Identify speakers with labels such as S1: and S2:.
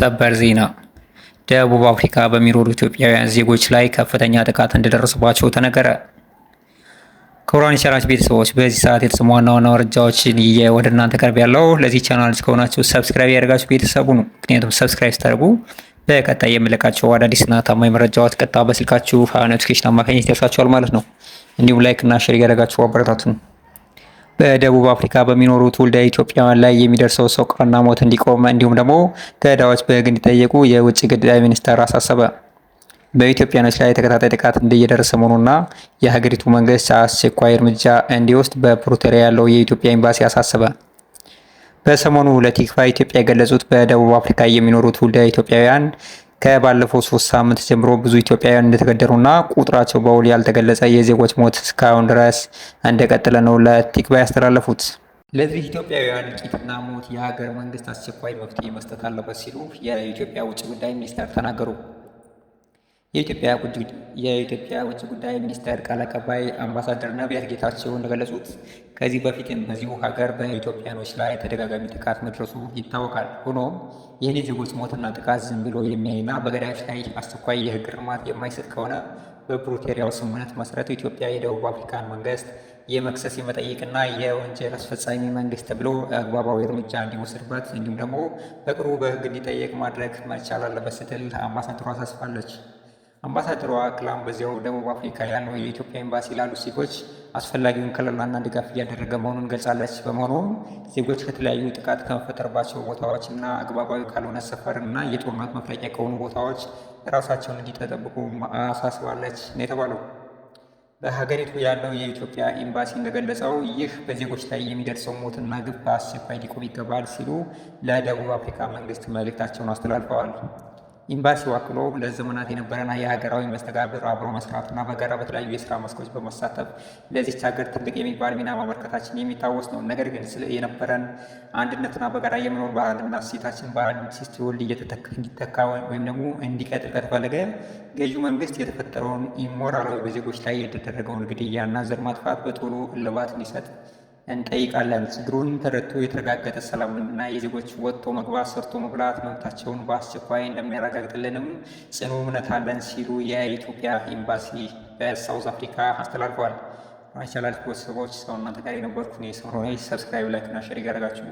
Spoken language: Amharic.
S1: ሰበር ዜና ደቡብ አፍሪካ በሚኖሩ ኢትዮጵያውያን ዜጎች ላይ ከፍተኛ ጥቃት እንደደረሰባቸው ተነገረ። ክቡራን የቻናላችን ቤተሰቦች በዚህ ሰዓት የተሰሙ ዋና ዋና መረጃዎችን ወደ እናንተ ቀርብ ያለው። ለዚህ ቻናል እስከሆናችሁ ሰብስክራይብ ያደርጋችሁ ቤተሰቡ ነው። ምክንያቱም ሰብስክራይብ ስታደርጉ በቀጣይ የምለቃቸው አዳዲስና ታማኝ መረጃዎች ቀጥታ በስልካችሁ ኖቲፊኬሽን አማካኝነት ይደርሳችኋል ማለት ነው። እንዲሁም ላይክ እና ሼር ያደርጋችሁ አበረታቱን። በደቡብ አፍሪካ በሚኖሩ ትውልደ ኢትዮጵያውያን ላይ የሚደርሰው ሰቆቃና ሞት እንዲቆም እንዲሁም ደግሞ ገዳዮች በሕግ እንዲጠየቁ የውጭ ጉዳይ ሚኒስቴር አሳሰበ። በኢትዮጵያኖች ላይ ተከታታይ ጥቃት እየደረሰ መሆኑና የሀገሪቱ መንግስት አስቸኳይ እርምጃ እንዲወስድ በፕሪቶሪያ ያለው የኢትዮጵያ ኤምባሲ አሳሰበ። በሰሞኑ ለቲክቫ ኢትዮጵያ የገለጹት በደቡብ አፍሪካ የሚኖሩ ትውልደ ኢትዮጵያውያን ከባለፈው 3 ሳምንት ጀምሮ ብዙ ኢትዮጵያውያን እንደተገደሉና ቁጥራቸው በውል ያልተገለጸ የዜጎች ሞት እስካሁን ድረስ እንደቀጠለ ነው ለቲክቫ ያስተላለፉት። ለዚህ ኢትዮጵያውያን እልቂትና ሞት የሀገር መንግስት አስቸኳይ መፍትሄ መስጠት አለበት ሲሉ የኢትዮጵያ ውጭ ጉዳይ ሚኒስቴር ተናገሩ። የኢትዮጵያ ውጭ ጉዳይ ሚኒስቴር ቃል አቀባይ አምባሳደር ነቢያት ጌታቸው እንደገለጹት ከዚህ በፊትም በዚሁ ሀገር በኢትዮጵያኖች ላይ ተደጋጋሚ ጥቃት መድረሱ ይታወቃል። ሆኖም ይህን የዜጎች ሞትና ጥቃት ዝም ብሎ የሚያይና በገዳዮች ላይ አስቸኳይ የህግ እርማት የማይሰጥ ከሆነ በፕሪቶሪያው ስምምነት መሰረት ኢትዮጵያ የደቡብ አፍሪካን መንግስት የመክሰስ የመጠየቅና የወንጀል አስፈጻሚ መንግስት ተብሎ አግባባዊ እርምጃ እንዲወስድበት እንዲሁም ደግሞ በቅርቡ በህግ እንዲጠየቅ ማድረግ መቻል አለበት ስትል አምባሳደሯ አሳስባለች። አምባሳደሯ አክላም በዚያው ደቡብ አፍሪካ ያለው የኢትዮጵያ ኤምባሲ ላሉ ዜጎች አስፈላጊውን ከለላና ድጋፍ እያደረገ መሆኑን ገልጻለች። በመሆኑም ዜጎች ከተለያዩ ጥቃት ከመፈጠርባቸው ቦታዎች እና አግባባዊ ካልሆነ ሰፈር እና የጦርነት መፍለቂያ ከሆኑ ቦታዎች ራሳቸውን እንዲጠብቁ አሳስባለች ነው የተባለው። በሀገሪቱ ያለው የኢትዮጵያ ኤምባሲ እንደገለጸው ይህ በዜጎች ላይ የሚደርሰው ሞትና ግፍ በአስቸኳይ ሊቆም ይገባል ሲሉ ለደቡብ አፍሪካ መንግስት መልእክታቸውን አስተላልፈዋል። ኤምባሲው አክሎ ለዘመናት የነበረና የሀገራዊ መስተጋብር አብሮ መስራትና በጋራ በተለያዩ የስራ መስኮች በመሳተፍ ለዚች ሀገር ትልቅ የሚባል ሚና ማበርከታችን የሚታወስ ነው። ነገር ግን የነበረን አንድነትና በጋራ የመኖር ባህልና እሴታችን በአዲስ ትውልድ እንዲተካ ወይም ደግሞ እንዲቀጥል ከተፈለገ ገዢው መንግስት የተፈጠረውን ኢሞራላዊ በዜጎች ላይ የተደረገውን ግድያና ዘር ማጥፋት በቶሎ እልባት እንዲሰጥ እንጠይቃለን። ችግሩን ተረድቶ የተረጋገጠ ሰላምና የዜጎች ወጥቶ መግባት ሰርቶ መብላት መብታቸውን በአስቸኳይ እንደሚያረጋግጥልንም ጽኑ እምነት አለን ሲሉ የኢትዮጵያ ኤምባሲ በሳውዝ አፍሪካ አስተላልፈዋል። ማይቻላል ቤተሰቦች ሰው እናንተ ጋር የነበርኩ ሰብስክራይብ፣ ላይክ እና ሼር ያደረጋችሁ